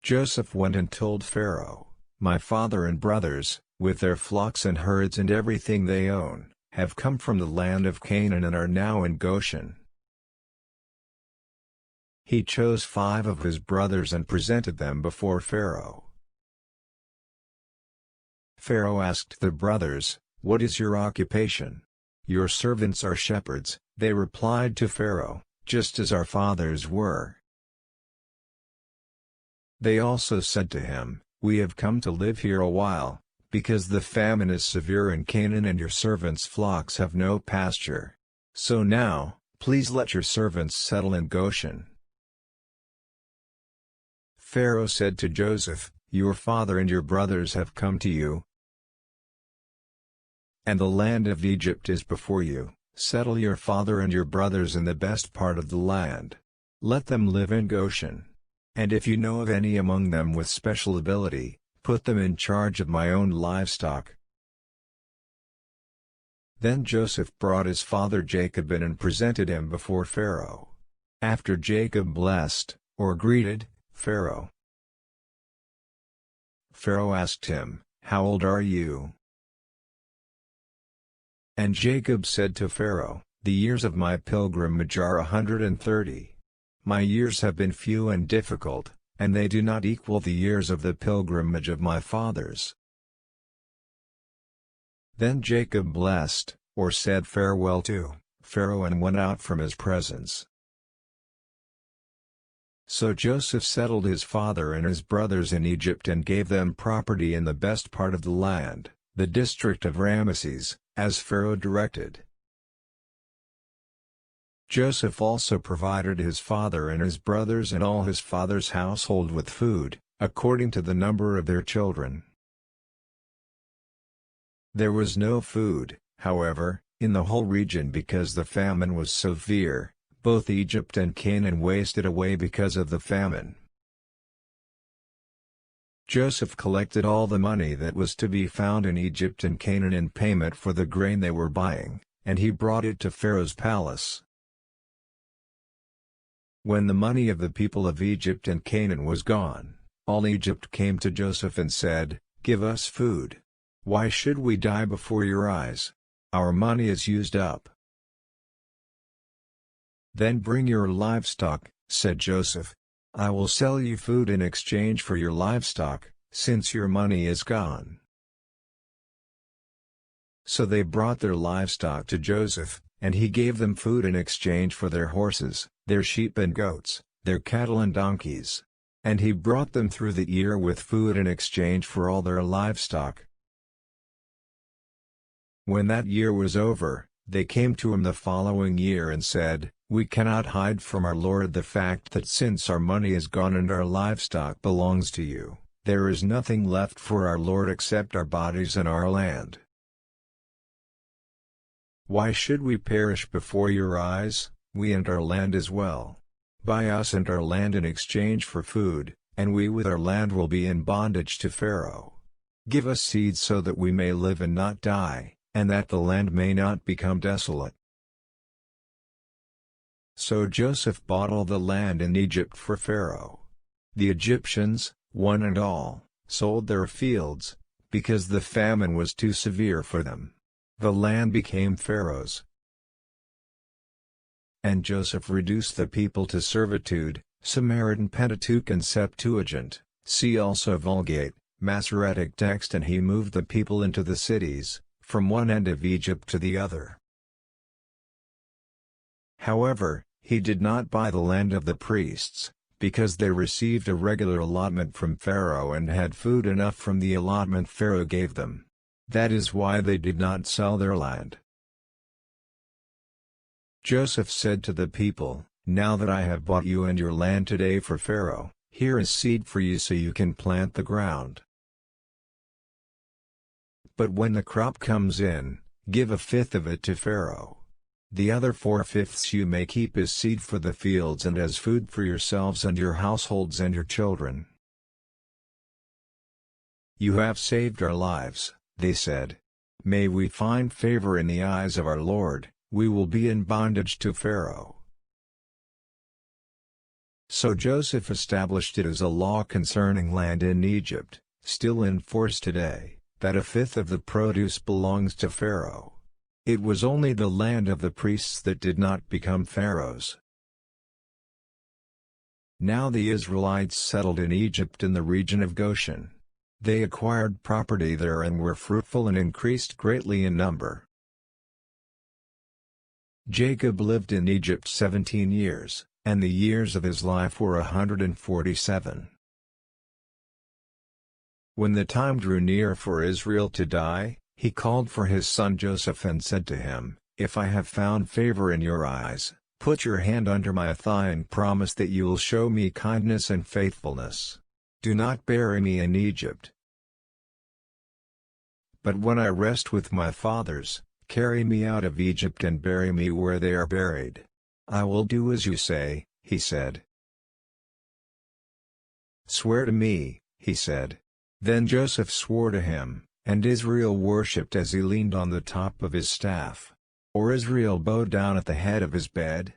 Joseph went and told Pharaoh, "My father and brothers, with their flocks and herds and everything they own, have come from the land of Canaan and are now in Goshen." He chose 5 of his brothers and presented them before Pharaoh. Pharaoh asked the brothers, "What is your occupation?" "Your servants are shepherds," they replied to Pharaoh, "just as our fathers were." They also said to him, "We have come to live here a while, because the famine is severe in Canaan and your servants' flocks have no pasture. So now, please let your servants settle in Goshen." Pharaoh said to Joseph, "Your father and your brothers have come to you, and the land of Egypt is before you. Settle your father and your brothers in the best part of the land. Let them live in Goshen. And if you know of any among them with special ability, put them in charge of my own livestock." Then Joseph brought his father Jacob in and presented him before Pharaoh. After Jacob blessed, or greeted, Pharaoh, Pharaoh asked him, "How old are you?" And Jacob said to Pharaoh, "The years of my pilgrimage are 130. My years have been few and difficult, and they do not equal the years of the pilgrimage of my fathers." Then Jacob blessed, or said farewell to, Pharaoh and went out from his presence. So Joseph settled his father and his brothers in Egypt and gave them property in the best part of the land, the district of Ramesses, as Pharaoh directed. Joseph also provided his father and his brothers and all his father's household with food, according to the number of their children. There was no food, however, in the whole region because the famine was severe. Both Egypt and Canaan wasted away because of the famine. Joseph collected all the money that was to be found in Egypt and Canaan in payment for the grain they were buying, and he brought it to Pharaoh's palace. When the money of the people of Egypt and Canaan was gone, all Egypt came to Joseph and said, "Give us food. Why should we die before your eyes? Our money is used up." "Then bring your livestock," said Joseph. "I will sell you food in exchange for your livestock, since your money is gone." So they brought their livestock to Joseph, and he gave them food in exchange for their horses, their sheep and goats, their cattle and donkeys. And he brought them through the year with food in exchange for all their livestock. When that year was over, they came to him the following year and said, "We cannot hide from our lord the fact that since our money is gone and our livestock belongs to you, there is nothing left for our lord except our bodies and our land. Why should we perish before your eyes, we and our land as well? Buy us and our land in exchange for food, and we with our land will be in bondage to Pharaoh. Give us seed so that we may live and not die, and that the land may not become desolate." So Joseph bought all the land in Egypt for Pharaoh. The Egyptians, one and all, sold their fields, because the famine was too severe for them. The land became Pharaoh's. And Joseph reduced the people to servitude, Samaritan Pentateuch and Septuagint, see also Vulgate, Masoretic text, and he moved the people into the cities, from one end of Egypt to the other. However, he did not buy the land of the priests, because they received a regular allotment from Pharaoh and had food enough from the allotment Pharaoh gave them. That is why they did not sell their land. Joseph said to the people, "Now that I have bought you and your land today for Pharaoh, here is seed for you so you can plant the ground. But when the crop comes in, give 1/5 of it to Pharaoh. The other 4/5 you may keep as seed for the fields and as food for yourselves and your households and your children." "You have saved our lives," they said. "May we find favor in the eyes of our Lord, we will be in bondage to Pharaoh." So Joseph established it as a law concerning land in Egypt, still in force today, that a fifth of the produce belongs to Pharaoh. It was only the land of the priests that did not become Pharaoh's. Now the Israelites settled in Egypt in the region of Goshen. They acquired property there and were fruitful and increased greatly in number. Jacob lived in Egypt 17 years, and the years of his life were 147. When the time drew near for Israel to die, he called for his son Joseph and said to him, "If I have found favor in your eyes, put your hand under my thigh and promise that you will show me kindness and faithfulness. Do not bury me in Egypt. But when I rest with my fathers, carry me out of Egypt and bury me where they are buried." "I will do as you say," he said. "Swear to me," he said. Then Joseph swore to him, and Israel worshipped as he leaned on the top of his staff. Or Israel bowed down at the head of his bed,